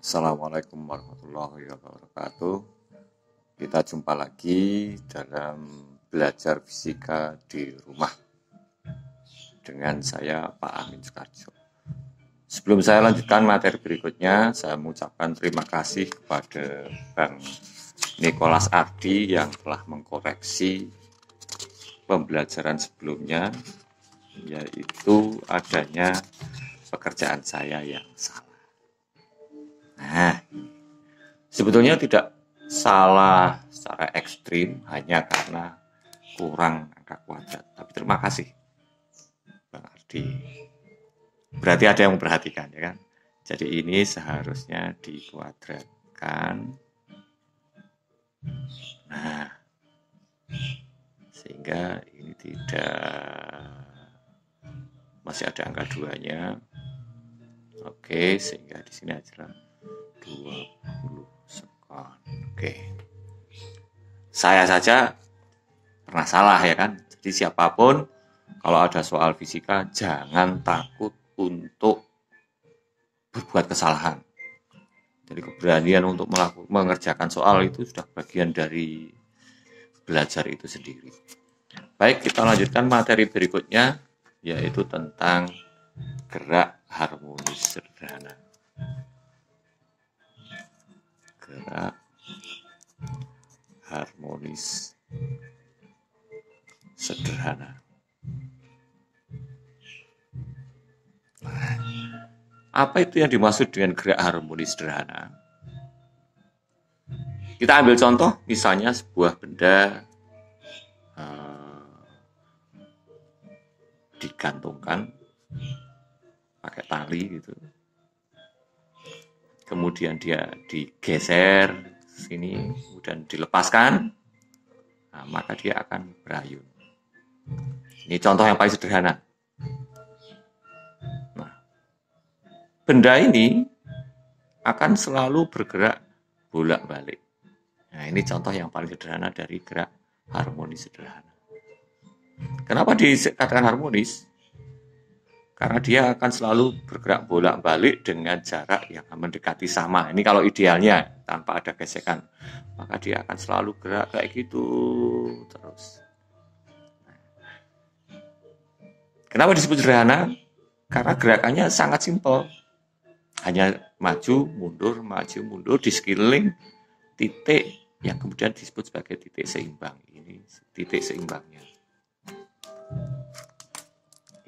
Assalamualaikum warahmatullahi wabarakatuh. Kita jumpa lagi dalam belajar fisika di rumah dengan saya Pak Amin Sukarjo. Sebelum saya lanjutkan materi berikutnya, saya mengucapkan terima kasih kepada Bang Nicholas Ardi yang telah mengkoreksi pembelajaran sebelumnya, yaitu adanya pekerjaan saya yang salah. Nah, sebetulnya tidak salah secara ekstrim hanya karena kurang angka kuadrat. Tapi terima kasih, Bang Ardi. Berarti ada yang memperhatikan, ya kan? Jadi ini seharusnya dikuadratkan. Nah, sehingga ini masih ada angka 2-nya. Oke, sehingga di sini adalah 20 sekon. Oke. Saya saja pernah salah, ya kan? Jadi siapapun kalau ada soal fisika jangan takut untuk berbuat kesalahan. Jadi keberanian untuk mengerjakan soal itu sudah bagian dari belajar itu sendiri. Baik, kita lanjutkan materi berikutnya, yaitu tentang gerak harmonis sederhana. Gerak harmonis sederhana. Apa itu yang dimaksud dengan gerak harmonis sederhana? Kita ambil contoh, misalnya sebuah benda digantungkan pakai tali gitu. Kemudian dia digeser sini, kemudian dilepaskan, nah, maka dia akan berayun. Ini contoh yang paling sederhana. Nah, benda ini akan selalu bergerak bolak-balik. Nah, ini contoh yang paling sederhana dari gerak harmonis sederhana. Kenapa dikatakan harmonis? Karena dia akan selalu bergerak bolak-balik dengan jarak yang mendekati sama. Ini kalau idealnya, tanpa ada gesekan. Maka dia akan selalu gerak kayak gitu terus. Kenapa disebut sederhana? Karena gerakannya sangat simpel. Hanya maju, mundur di sekeliling titik yang kemudian disebut sebagai titik seimbang. Ini titik seimbangnya.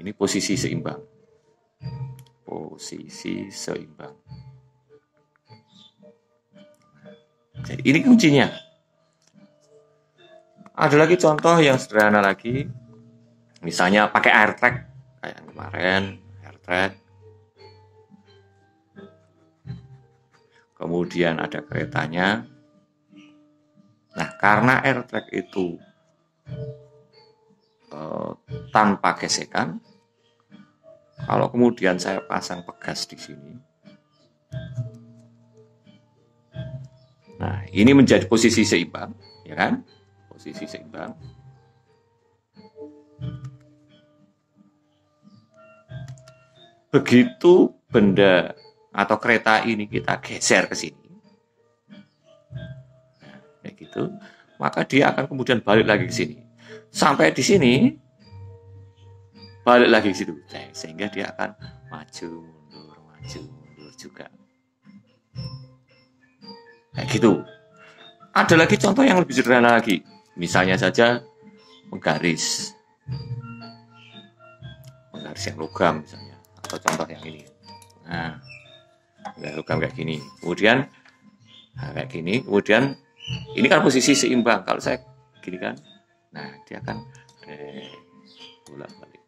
Ini posisi seimbang. Posisi seimbang. Jadi ini kuncinya. Ada lagi contoh yang sederhana lagi. Misalnya pakai air track. Kayak yang kemarin, air track. Kemudian ada keretanya. Nah, karena air track itu tanpa gesekan, kalau kemudian saya pasang pegas di sini, nah ini menjadi posisi seimbang, ya kan? Posisi seimbang. Begitu benda atau kereta ini kita geser ke sini, nah, kayak gitu, maka dia akan kemudian balik lagi ke sini. Sampai di sini, balik lagi ke situ, sehingga dia akan maju mundur juga. Kayak gitu. Ada lagi contoh yang lebih sederhana lagi. Misalnya saja menggaris yang logam misalnya, atau contoh yang ini. Nah, logam kayak gini. Kemudian kayak gini. Kemudian ini kan posisi seimbang. Kalau saya gini kan, nah dia akan bolak-balik.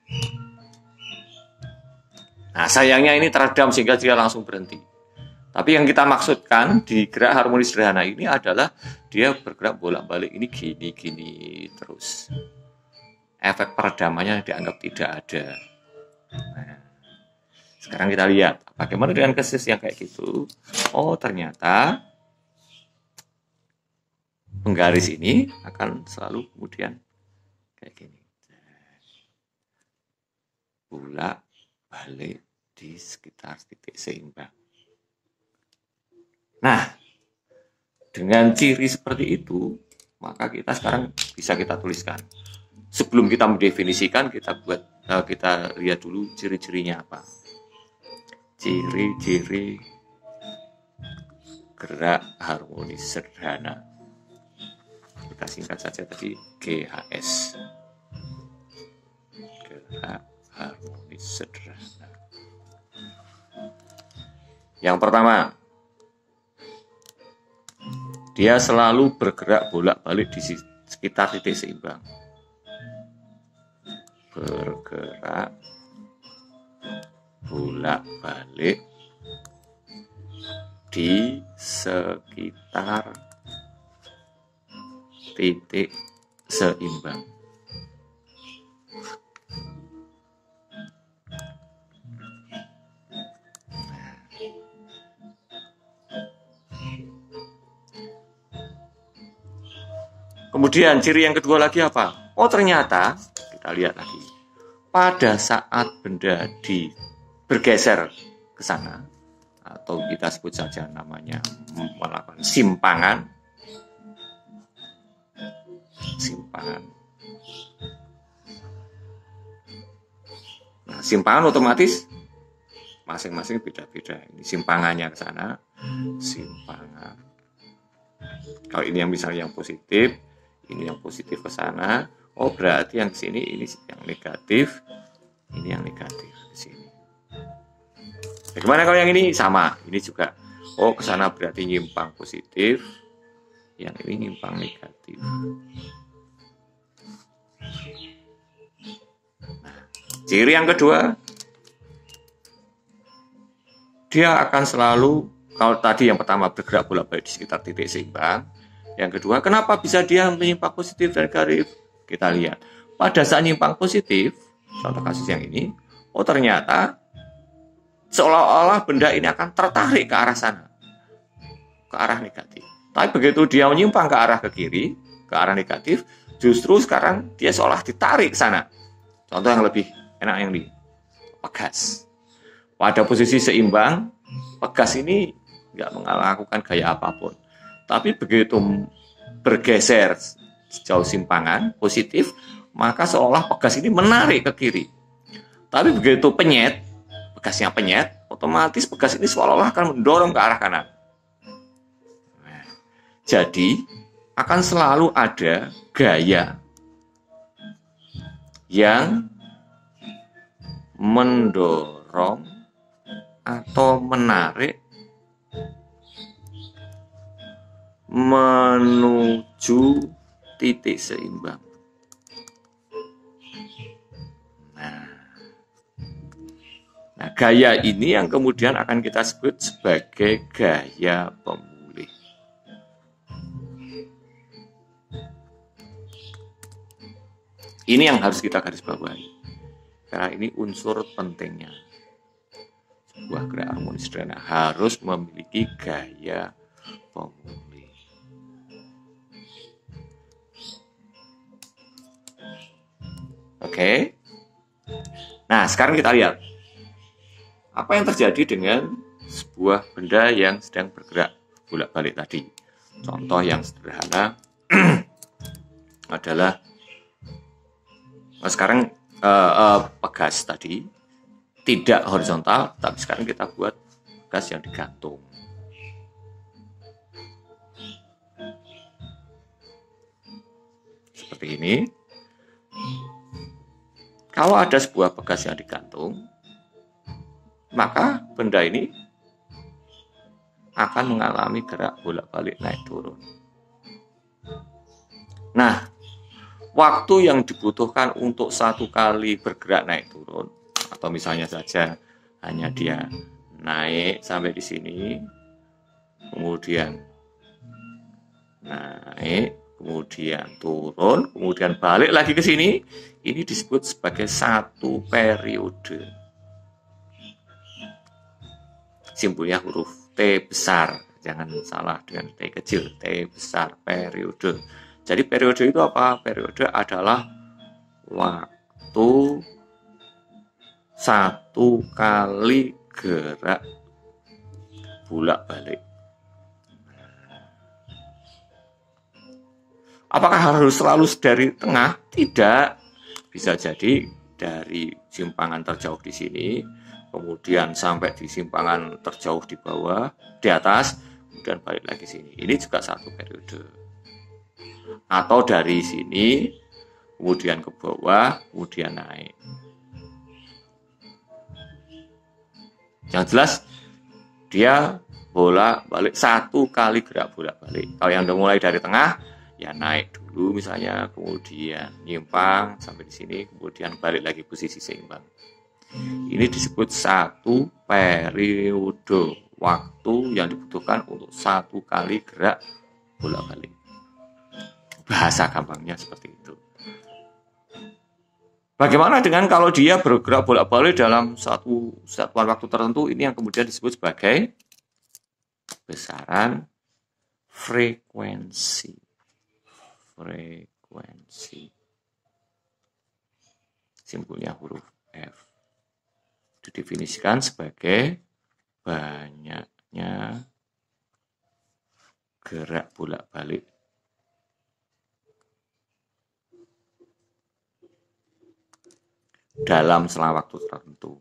Nah, sayangnya ini teredam sehingga dia langsung berhenti. Tapi yang kita maksudkan di gerak harmonis sederhana ini adalah dia bergerak bolak-balik ini gini terus. Efek peredamannya dianggap tidak ada. Nah, sekarang kita lihat bagaimana dengan kasus yang kayak gitu. Oh, ternyata penggaris ini akan selalu kemudian kayak gini. Bolak-balik di sekitar titik seimbang. Nah, dengan ciri seperti itu, maka kita sekarang bisa kita tuliskan. Sebelum kita mendefinisikan, kita lihat dulu ciri-cirinya apa. Ciri-ciri gerak harmonis sederhana. Kita singkat saja tadi GHS. Gerak harmonis sederhana. Yang pertama, dia selalu bergerak bolak-balik di sekitar titik seimbang. Bergerak bolak-balik di sekitar titik seimbang. Kemudian ciri yang kedua lagi apa? Oh, ternyata kita lihat lagi. Pada saat benda bergeser ke sana, atau kita sebut saja namanya melakukan simpangan. Nah, simpangan otomatis masing-masing beda-beda. Ini simpangannya ke sana, simpangan. Kalau ini yang misalnya yang positif, ini yang positif ke sana. Oh, berarti yang sini ini yang negatif, ini yang negatif ke sini. Bagaimana kalau yang ini sama? Ini juga. Oh, ke sana berarti nyimpang positif, yang ini nyimpang negatif. Nah, ciri yang kedua, dia akan selalu, kalau tadi yang pertama bergerak bolak-balik di sekitar titik seimbang, yang kedua, kenapa bisa dia menyimpang positif dan negatif? Kita lihat, pada saat nyimpang positif, contoh kasus yang ini, oh ternyata seolah-olah benda ini akan tertarik ke arah sana, ke arah negatif. Tapi begitu dia menyimpang ke arah ke kiri, ke arah negatif, justru sekarang dia seolah ditarik ke sana. Contoh yang lebih enak yang ini, pegas. Pada posisi seimbang, pegas ini nggak melakukan gaya apapun. Tapi begitu bergeser sejauh simpangan positif, maka seolah pegas ini menarik ke kiri. Tapi begitu pegasnya penyet, otomatis pegas ini seolah-olah akan mendorong ke arah kanan. Nah, jadi akan selalu ada gaya yang mendorong atau menarik menuju titik seimbang. Nah, gaya ini yang kemudian akan kita sebut sebagai gaya pemulih. Ini yang harus kita garis bawahi, karena ini unsur pentingnya. Sebuah gerak harmonis sederhana harus memiliki gaya pemulih. Oke. Nah, sekarang kita lihat apa yang terjadi dengan sebuah benda yang sedang bergerak bolak-balik tadi. Contoh yang sederhana adalah sekarang pegas tadi tidak horizontal, tapi sekarang kita buat pegas yang digantung. Seperti ini. Kalau ada sebuah pegas yang digantung, maka benda ini akan mengalami gerak bolak-balik naik turun. Nah, waktu yang dibutuhkan untuk satu kali bergerak naik turun, atau misalnya saja hanya dia naik sampai di sini, kemudian naik, kemudian turun, kemudian balik lagi ke sini, ini disebut sebagai satu periode. Simbolnya huruf T besar, jangan salah dengan T kecil, T besar, periode. Jadi periode itu apa? Periode adalah waktu satu kali gerak bolak-balik. Apakah harus selalu dari tengah? Tidak. Bisa jadi dari simpangan terjauh di sini, kemudian sampai di simpangan terjauh di bawah, di atas, kemudian balik lagi sini. Ini juga satu periode. Atau dari sini, kemudian ke bawah, kemudian naik. Yang jelas, dia bolak-balik, satu kali gerak bolak-balik. Kalau yang udah mulai dari tengah, ya naik dulu misalnya, kemudian nyimpang sampai di sini, kemudian balik lagi posisi seimbang. Ini disebut satu periode waktu yang dibutuhkan untuk satu kali gerak bolak-balik. Bahasa gampangnya seperti itu. Bagaimana dengan kalau dia bergerak bolak-balik dalam satu satuan waktu tertentu? Ini yang kemudian disebut sebagai besaran frekuensi. Simpulnya huruf F. Didefinisikan sebagai banyaknya gerak bolak-balik dalam selang waktu tertentu.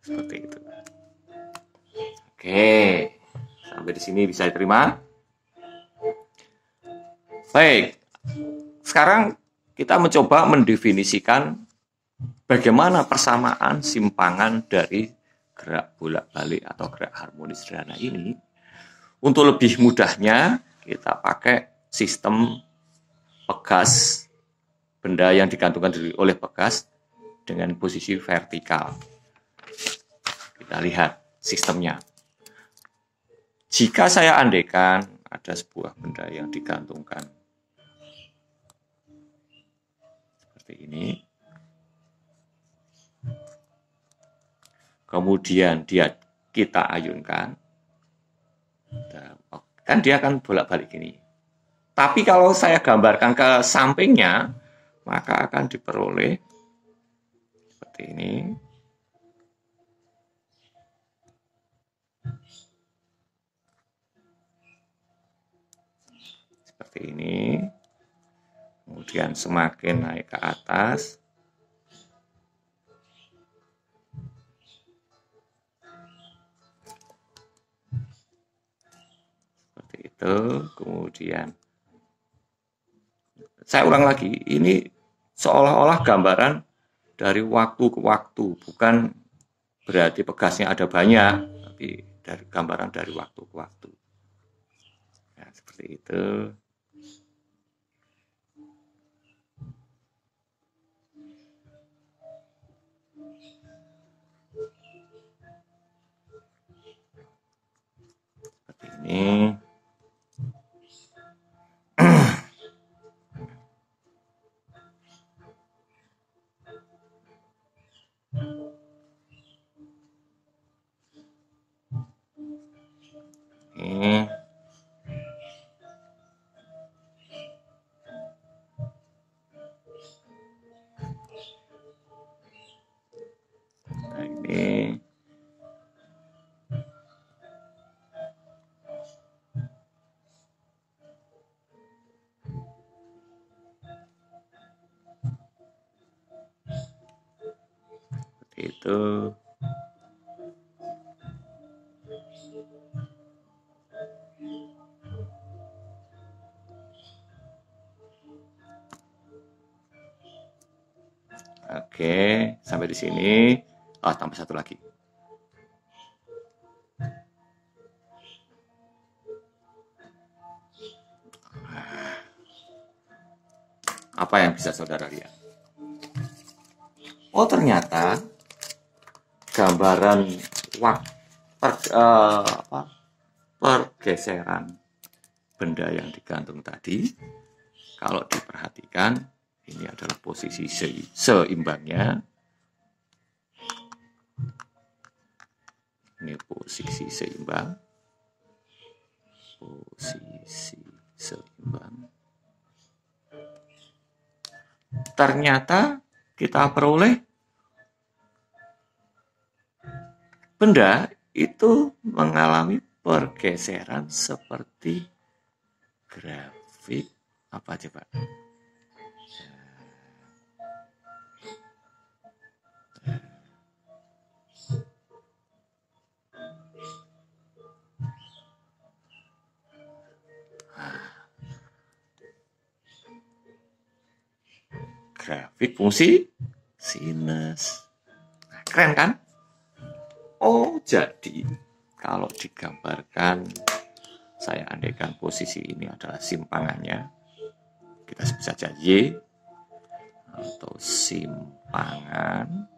Seperti itu. Oke, sampai di sini bisa diterima. Baik, sekarang kita mencoba mendefinisikan bagaimana persamaan simpangan dari gerak bolak-balik atau gerak harmonis sederhana ini. Untuk lebih mudahnya, kita pakai sistem pegas, benda yang digantungkan oleh pegas dengan posisi vertikal. Kita lihat sistemnya. Jika saya andaikan ada sebuah benda yang digantungkan seperti ini, kemudian kita ayunkan, kan dia akan bolak-balik gini. Tapi kalau saya gambarkan ke sampingnya, maka akan diperoleh seperti ini. Seperti ini. Kemudian semakin naik ke atas, seperti itu. Kemudian saya ulang lagi, ini seolah-olah gambaran dari waktu ke waktu, bukan berarti pegasnya ada banyak, tapi dari gambaran dari waktu ke waktu. Nah, seperti itu. Seperti ini. Ini. Nah, ini. Seperti itu. Oke, sampai di sini. Oh, tambah satu lagi. Apa yang bisa saudara lihat? Oh, ternyata gambaran pergeseran benda yang digantung tadi, kalau diperhatikan, ini adalah posisi seimbangnya. Ini posisi seimbang. Posisi seimbang. Ternyata kita peroleh benda itu mengalami pergeseran seperti grafik apa coba? Grafik fungsi sinus. Nah, keren kan? Oh, jadi kalau digambarkan, saya andaikan posisi ini adalah simpangannya, kita sebut saja Y, atau simpangan,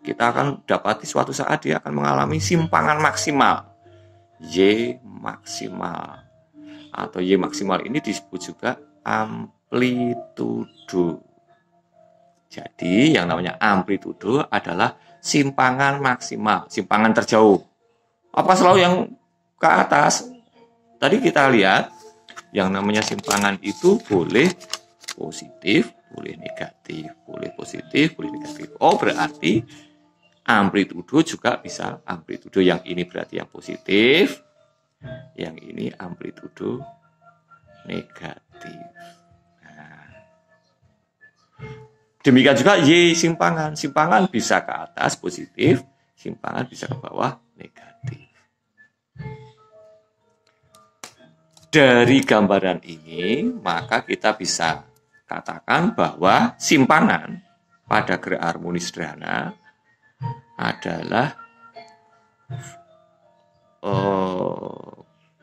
kita akan dapati suatu saat dia akan mengalami simpangan maksimal, Y maksimal, atau Y maksimal ini disebut juga amplitudo. Jadi yang namanya amplitudo adalah simpangan maksimal, simpangan terjauh. Apa selalu yang ke atas? Tadi kita lihat yang namanya simpangan itu boleh positif, boleh negatif, boleh positif, boleh negatif. Oh, berarti amplitudo juga bisa amplitudo yang ini berarti yang positif, yang ini amplitudo negatif. Nah, demikian juga Y simpangan. Simpangan bisa ke atas positif, simpangan bisa ke bawah negatif. Dari gambaran ini, maka kita bisa katakan bahwa simpangan pada gerak harmonis sederhana adalah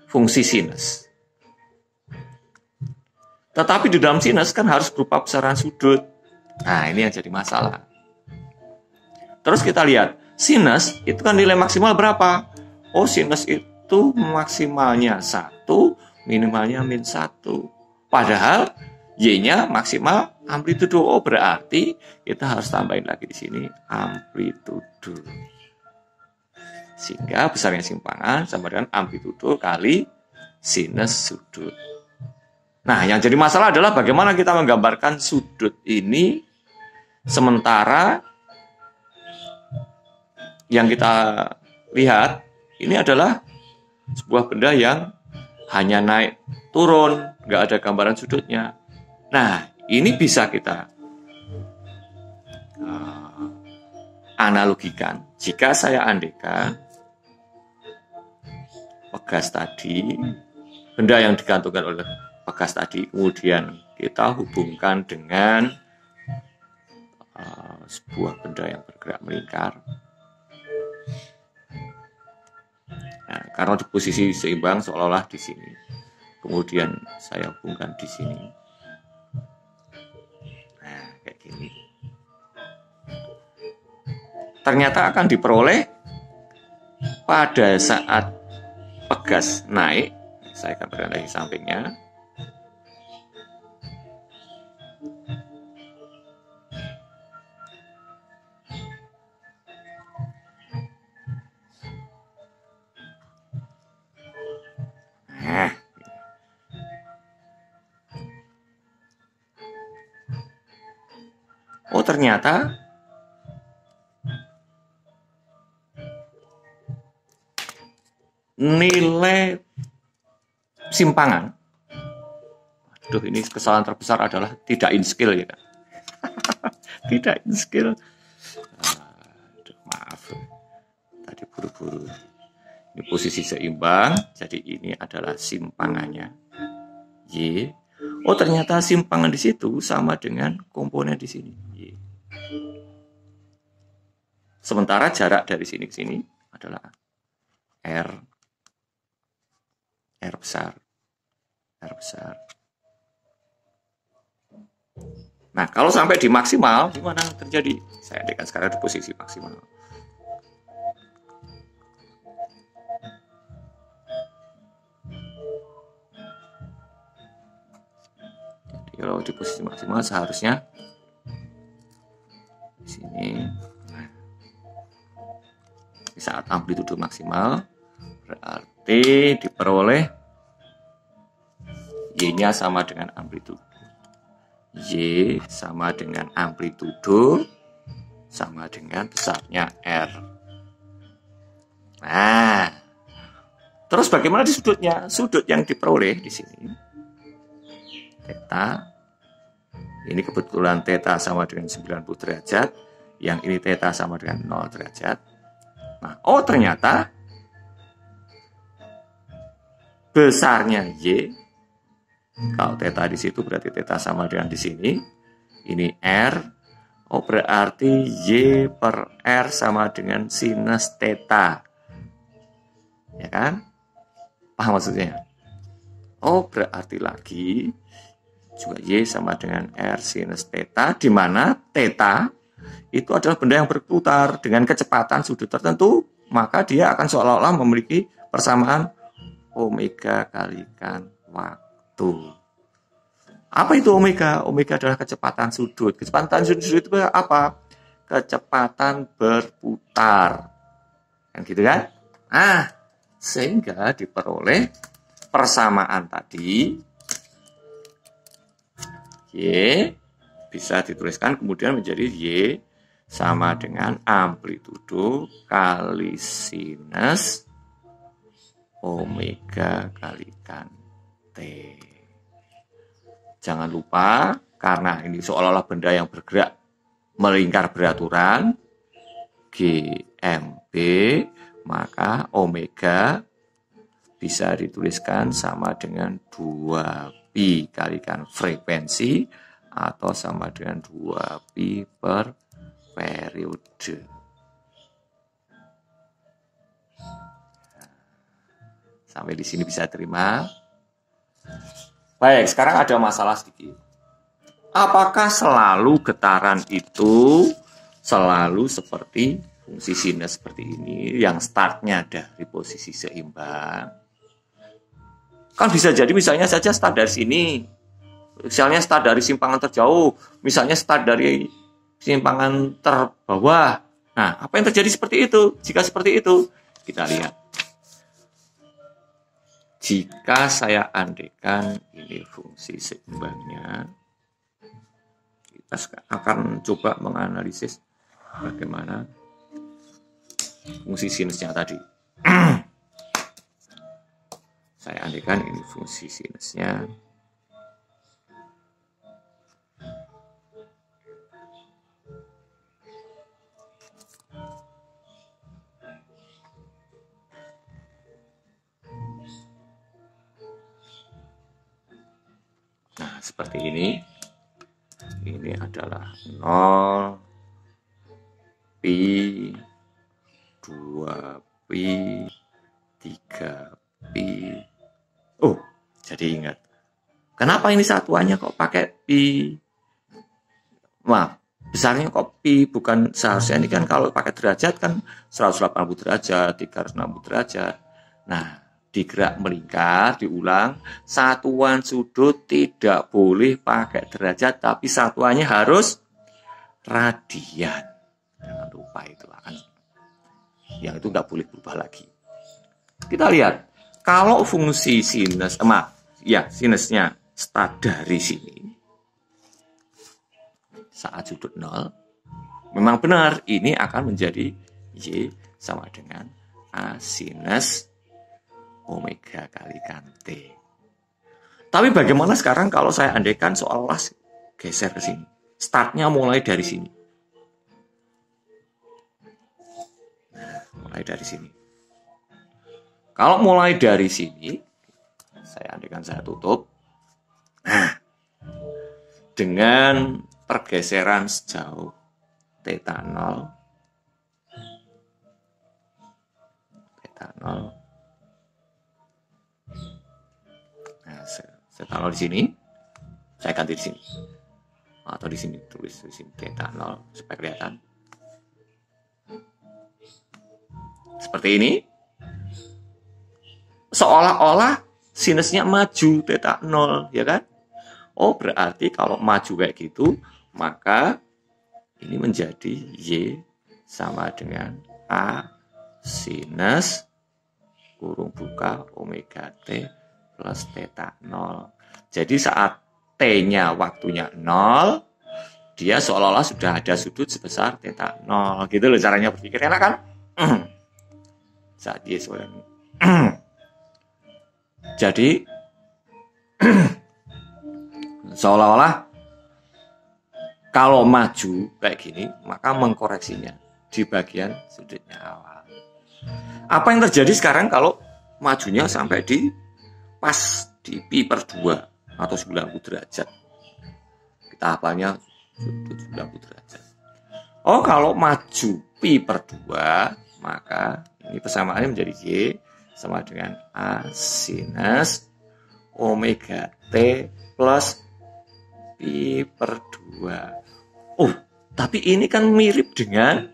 fungsi sinus. Tetapi di dalam sinus kan harus berupa besaran sudut. Nah, ini yang jadi masalah. Terus kita lihat, sinus itu kan nilai maksimal berapa? Oh, sinus itu maksimalnya 1, minimalnya -1. Padahal Y-nya maksimal amplitudo. Oh, berarti kita harus tambahin lagi di sini amplitudo. Sehingga besarnya simpangan sama dengan amplitudo kali sinus sudut. Nah, yang jadi masalah adalah bagaimana kita menggambarkan sudut ini sementara yang kita lihat ini adalah sebuah benda yang hanya naik turun, nggak ada gambaran sudutnya. Nah, ini bisa kita analogikan. Jika saya andaikan pegas tadi, benda yang digantungkan oleh pegas tadi, kemudian kita hubungkan dengan sebuah benda yang bergerak melingkar. Nah, karena di posisi seimbang seolah-olah di sini. Kemudian saya hubungkan di sini. Nah, kayak gini. Ternyata akan diperoleh pada saat pegas naik. Saya akan berada di sampingnya. Nah, oh ternyata nilai simpangan. Aduh, ini kesalahan terbesar adalah tidak in scale ya kan. Tidak in scale. Aduh, maaf. Tadi buru-buru. Ini posisi seimbang, jadi ini adalah simpangannya Y. Oh, ternyata simpangan di situ sama dengan komponen di sini Y. Sementara jarak dari sini ke sini adalah R besar. Nah, kalau sampai di maksimal, gimana terjadi? Saya andaikan sekarang di posisi maksimal. Jadi kalau di posisi maksimal seharusnya di sini. Di saat amplitudo maksimal berarti diperoleh Y-nya sama dengan amplitudo. Y sama dengan amplitudo sama dengan besarnya R. Nah, terus bagaimana di sudutnya? Sudut yang diperoleh di sini, theta, ini kebetulan theta sama dengan 90 derajat, yang ini theta sama dengan 0 derajat. Nah, oh ternyata besarnya Y, kalau theta di situ berarti theta sama dengan di sini, ini R, oh berarti Y per R sama dengan sinus theta. Ya kan? Paham maksudnya? Oh berarti lagi juga Y sama dengan R sinus theta, di mana theta itu adalah benda yang berputar dengan kecepatan sudut tertentu, maka dia akan seolah-olah memiliki persamaan omega kalikan waktu. Apa itu omega? Omega adalah kecepatan sudut. Kecepatan sudut itu apa? Kecepatan berputar. Kan gitu kan? Sehingga diperoleh persamaan tadi Y bisa dituliskan kemudian menjadi Y sama dengan amplitudo kali sinus omega kalikan T. Jangan lupa, karena ini seolah-olah benda yang bergerak melingkar beraturan GMB, maka omega bisa dituliskan sama dengan 2pi kalikan frekuensi atau sama dengan 2pi per periode. Sampai di sini bisa terima. Baik, sekarang ada masalah sedikit. Apakah selalu getaran itu selalu seperti fungsi sinus seperti ini, yang startnya dari posisi seimbang? Kan bisa jadi misalnya saja start dari sini, misalnya start dari simpangan terjauh, misalnya start dari simpangan terbawah. Nah, apa yang terjadi seperti itu? Jika seperti itu, kita lihat. Jika saya andaikan ini fungsi seimbangnya, kita akan coba menganalisis bagaimana fungsi sinusnya tadi. Saya andaikan ini fungsi sinusnya. Nah, seperti ini. Ini adalah 0, pi, 2pi, 3pi. Oh, jadi ingat. Kenapa ini satuannya kok pakai pi? Maaf, besarnya kok pi, bukan seharusnya ini kan kalau pakai derajat kan 180 derajat, 360 derajat. Nah, di gerak melingkar, diulang, satuan sudut tidak boleh pakai derajat, tapi satuannya harus radian. Jangan lupa itu akan, yang itu nggak boleh berubah lagi. Kita lihat, kalau fungsi sinus, sinusnya start dari sini, saat sudut 0, memang benar ini akan menjadi Y sama dengan A sinus omega kalikan T. Tapi bagaimana sekarang kalau saya andaikan seolah-olah geser ke sini? Startnya mulai dari sini. Nah, mulai dari sini. Kalau mulai dari sini, saya andaikan saya tutup. Nah, dengan pergeseran sejauh theta 0, nah, saya taruh di sini, saya ganti di sini, atau di sini tulis di sini theta 0 supaya kelihatan. Seperti ini, seolah-olah sinusnya maju theta 0, ya kan? Oh, berarti kalau maju kayak gitu, maka ini menjadi Y sama dengan A sinus kurung buka omega T plus theta 0. Jadi saat T-nya waktunya 0, dia seolah-olah sudah ada sudut sebesar theta 0. Gitu loh caranya berpikir. Enak kan? Saat dia seorang. Jadi seolah-olah kalau maju kayak gini, maka mengkoreksinya di bagian sudutnya awal. Apa yang terjadi sekarang kalau majunya sampai di pas di pi per 2 atau 90 derajat? Kita hafalnya sudut 90 derajat. Oh, kalau maju pi per 2, maka ini persamaannya menjadi Y sama dengan A sinus omega T plus pi per 2. Oh, tapi ini kan mirip dengan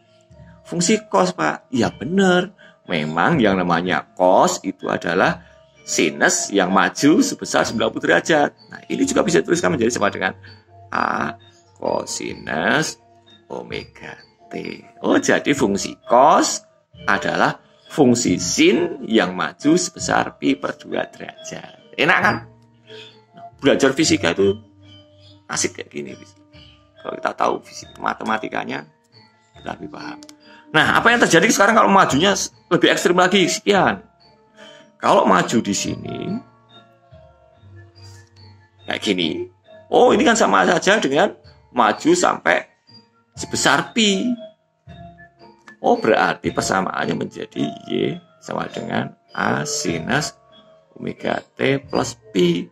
fungsi cos, Pak. Ya benar. Memang yang namanya cos itu adalah sinus yang maju sebesar 90 derajat. Nah, ini juga bisa dituliskan menjadi sama dengan A cosinus omega T. Oh, jadi fungsi cos adalah fungsi sin yang maju sebesar pi per 2 derajat. Enak kan? Belajar fisika itu asik kayak gini. Kalau kita tahu fisika matematikanya, kita lebih paham. Nah, apa yang terjadi sekarang kalau majunya lebih ekstrim lagi? Sekian. Kalau maju di sini, kayak gini. Oh, ini kan sama saja dengan maju sampai sebesar pi. Oh, berarti persamaannya menjadi Y sama dengan A sinus omega T plus pi.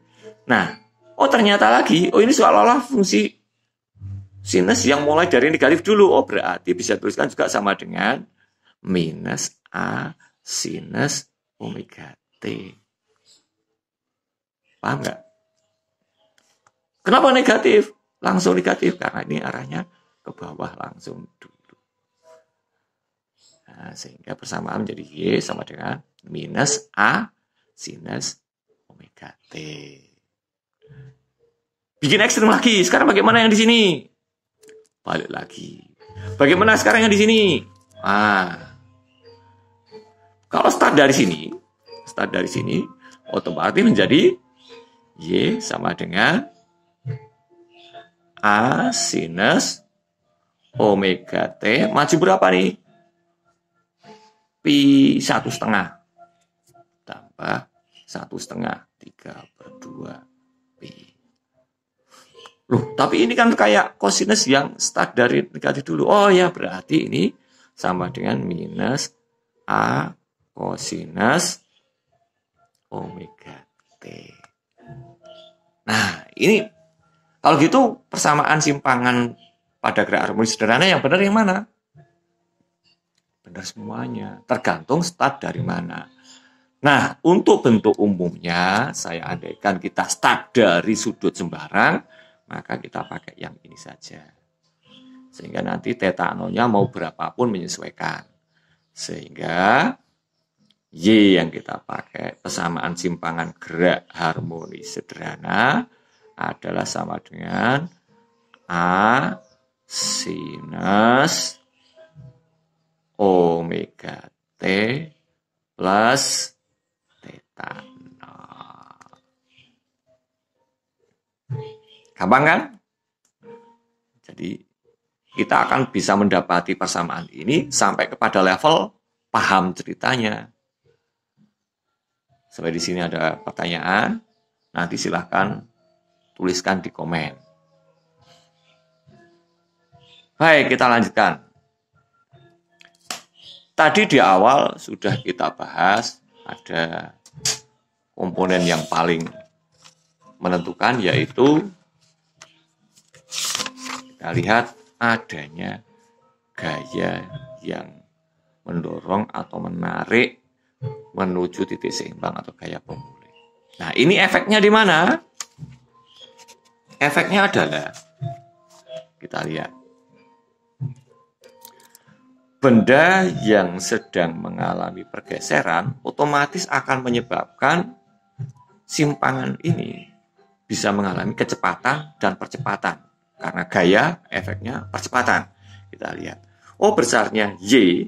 Nah, oh ternyata lagi, oh ini seolah-olah fungsi sinus yang mulai dari negatif dulu. Oh, berarti bisa tuliskan juga sama dengan minus A sinus omega T. Paham nggak? Kenapa negatif? Langsung negatif, karena ini arahnya ke bawah langsung dulu. Nah, sehingga persamaan menjadi Y sama dengan minus A sinus omega T. Bikin ekstrim lagi. Sekarang bagaimana yang di sini? Balik lagi. Bagaimana sekarang yang di sini? Kalau start dari sini, otomatis menjadi Y sama dengan A sinus omega T. Maju berapa nih? Pi 1/2 tambah 1/2 3/2 pi. Loh, tapi ini kan kayak kosinus yang start dari negatif dulu. Oh ya, berarti ini sama dengan minus A kosinus omega T. Nah, ini kalau gitu persamaan simpangan pada gerak harmonis sederhana yang benar yang mana? Benar semuanya, tergantung start dari mana. Nah, untuk bentuk umumnya, saya andaikan kita start dari sudut sembarang, maka kita pakai yang ini saja. Sehingga nanti theta 0-nya mau berapapun menyesuaikan. Sehingga Y yang kita pakai, persamaan simpangan gerak harmonis sederhana, adalah sama dengan A sinus omega T plus theta 0. Gampang kan? Jadi kita akan bisa mendapati persamaan ini sampai kepada level paham ceritanya. Sampai di sini ada pertanyaan, nanti silahkan tuliskan di komen. Baik, kita lanjutkan. Tadi di awal sudah kita bahas ada komponen yang paling menentukan, yaitu kita lihat adanya gaya yang mendorong atau menarik menuju titik seimbang atau gaya pemulih. Nah, ini efeknya di mana? Efeknya adalah, kita lihat, benda yang sedang mengalami pergeseran otomatis akan menyebabkan simpangan ini bisa mengalami kecepatan dan percepatan. Karena gaya efeknya percepatan. Kita lihat. Oh, besarnya Y,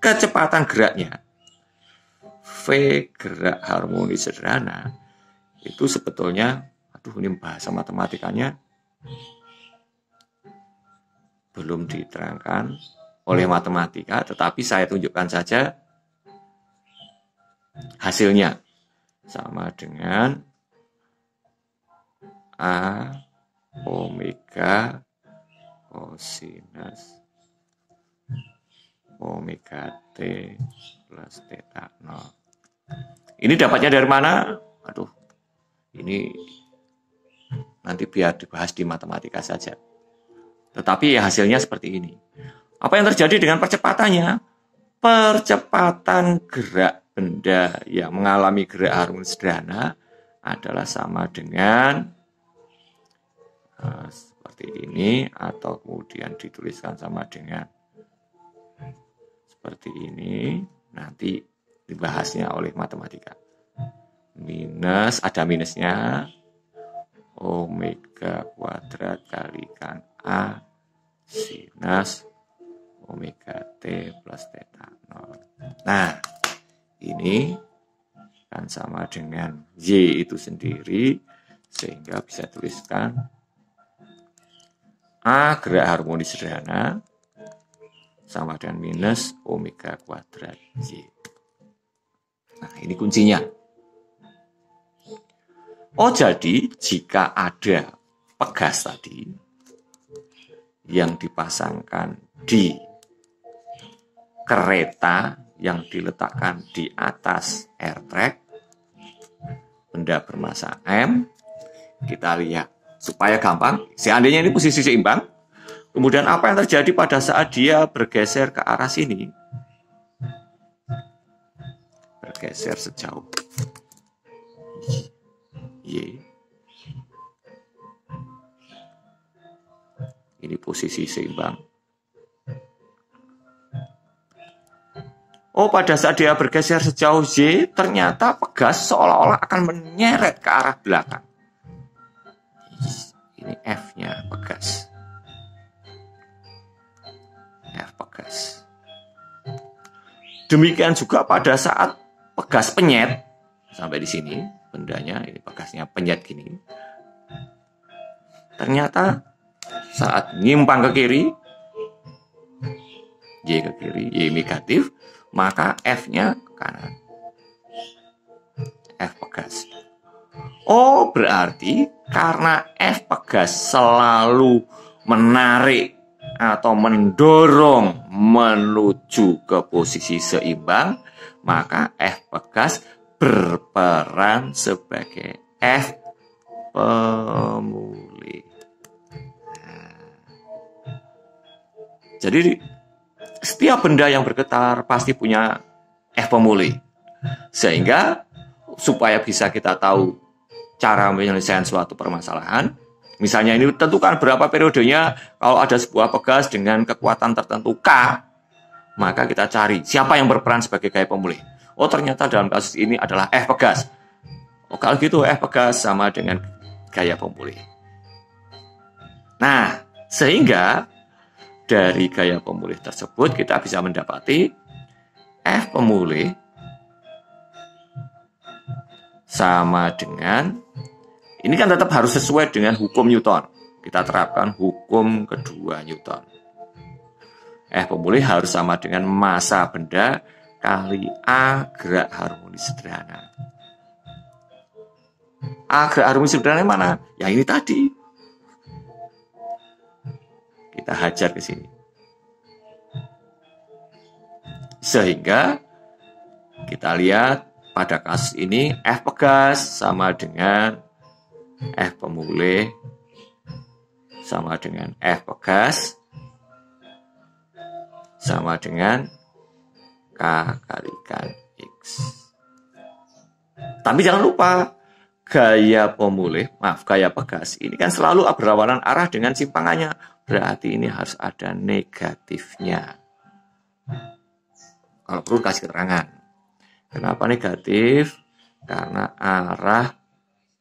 kecepatan geraknya V gerak harmonis sederhana itu sebetulnya, aduh ini bahasa matematikanya belum diterangkan oleh matematika, tetapi saya tunjukkan saja hasilnya. Sama dengan A omega kosinus omega T plus theta 0. Ini dapatnya dari mana? Aduh, ini nanti biar dibahas di matematika saja. Tetapi ya hasilnya seperti ini. Apa yang terjadi dengan percepatannya? Percepatan gerak benda yang mengalami gerak harmonis sederhana adalah sama dengan seperti ini, atau kemudian dituliskan sama dengan seperti ini. Nanti dibahasnya oleh matematika. Minus, ada minusnya, omega kuadrat kalikan A sinus omega T plus theta 0. Nah, ini kan sama dengan Y itu sendiri, sehingga bisa tuliskan A gerak harmonis sederhana sama dengan minus omega kuadrat Y. Nah, ini kuncinya. Oh, jadi jika ada pegas tadi yang dipasangkan di kereta yang diletakkan di atas air track, benda bermasa M, kita lihat supaya gampang. Seandainya ini posisi seimbang, kemudian apa yang terjadi pada saat dia bergeser ke arah sini? Bergeser sejauh Y. Ini posisi seimbang. Oh, pada saat dia bergeser sejauh Y, ternyata pegas seolah-olah akan menyeret ke arah belakang. Ini F-nya pegas. F pegas. Demikian juga pada saat pegas penyet, sampai di sini, bendanya, ini pegasnya penyet gini. Ternyata saat nyimpang ke kiri, Y ke kiri, Y negatif, maka F-nya ke kanan. F pegas. Oh, berarti karena F pegas selalu menarik atau mendorong menuju ke posisi seimbang, maka F pegas berperan sebagai F pemulih. Jadi setiap benda yang bergetar pasti punya F pemulih. Sehingga supaya bisa kita tahu cara menyelesaikan suatu permasalahan, misalnya ini tentukan berapa periodenya kalau ada sebuah pegas dengan kekuatan tertentu K, maka kita cari siapa yang berperan sebagai gaya pemulih. Oh, ternyata dalam kasus ini adalah F pegas. Oh, kalau gitu F pegas sama dengan gaya pemulih. Nah, sehingga dari gaya pemulih tersebut kita bisa mendapati F pemulih sama dengan, ini kan tetap harus sesuai dengan hukum Newton. Kita terapkan hukum kedua Newton. F pemulih harus sama dengan massa benda kali A gerak harmonis sederhana. A gerak harmonis sederhana mana? Yang ini tadi. Kita hajar ke sini. Sehingga kita lihat pada kasus ini F pegas sama dengan F pemulih sama dengan F pegas sama dengan K kalikan X. Tapi jangan lupa, gaya pemulih, gaya pegas ini kan selalu berlawanan arah dengan simpangannya. Berarti ini harus ada negatifnya. Kalau perlu kasih keterangan. Kenapa negatif? Karena arah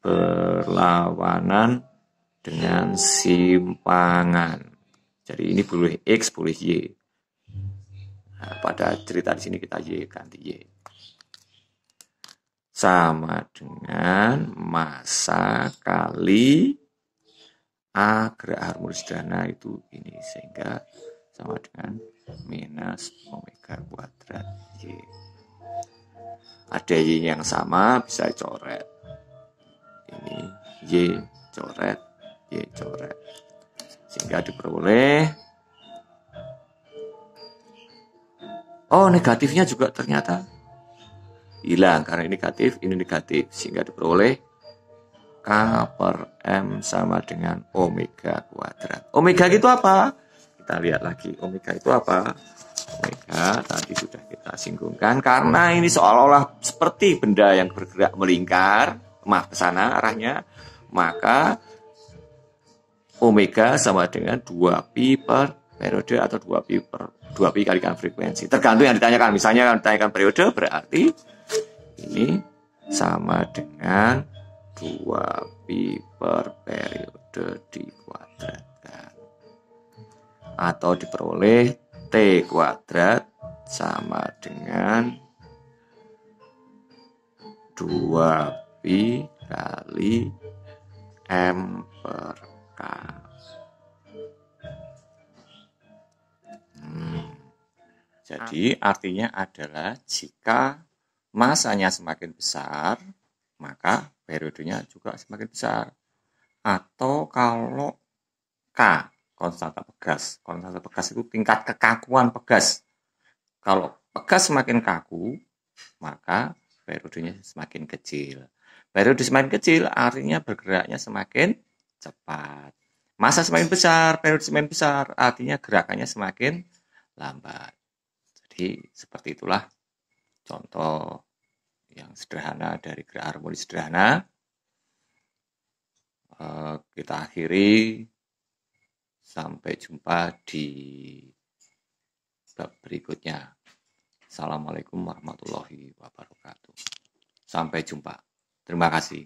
berlawanan dengan simpangan. Jadi ini boleh X, boleh Y. Nah, pada cerita di sini kita Y ganti Y. Sama dengan massa kali A gerak harmonis sederhana itu ini, sehingga sama dengan minus omega kuadrat Y. Ada Y yang sama, bisa coret. Ini Y coret, Y coret. Sehingga diperoleh, oh negatifnya juga ternyata hilang, karena ini negatif, sehingga diperoleh K per M sama dengan omega kuadrat. Omega itu apa? Kita lihat lagi, omega itu apa? Omega tadi sudah kita singgungkan, karena ini seolah-olah seperti benda yang bergerak melingkar, ke sana arahnya, maka omega sama dengan 2pi per periode atau 2pi kalikan frekuensi. Tergantung yang ditanyakan. Misalnya yang ditanyakan periode, berarti ini sama dengan 2pi per periode dikuadratkan. Atau diperoleh T kuadrat sama dengan 2pi kali M per K. Jadi artinya adalah jika masanya semakin besar, maka periodenya juga semakin besar. Atau kalau K, konstanta pegas. Konstanta pegas itu tingkat kekakuan pegas. Kalau pegas semakin kaku, maka periodenya semakin kecil. Periode semakin kecil artinya bergeraknya semakin cepat. Masa semakin besar, periode semakin besar, artinya gerakannya semakin lambat. Jadi seperti itulah contoh yang sederhana dari gerak harmonis sederhana. Kita akhiri, sampai jumpa di bab berikutnya. Assalamualaikum warahmatullahi wabarakatuh. Sampai jumpa. Terima kasih.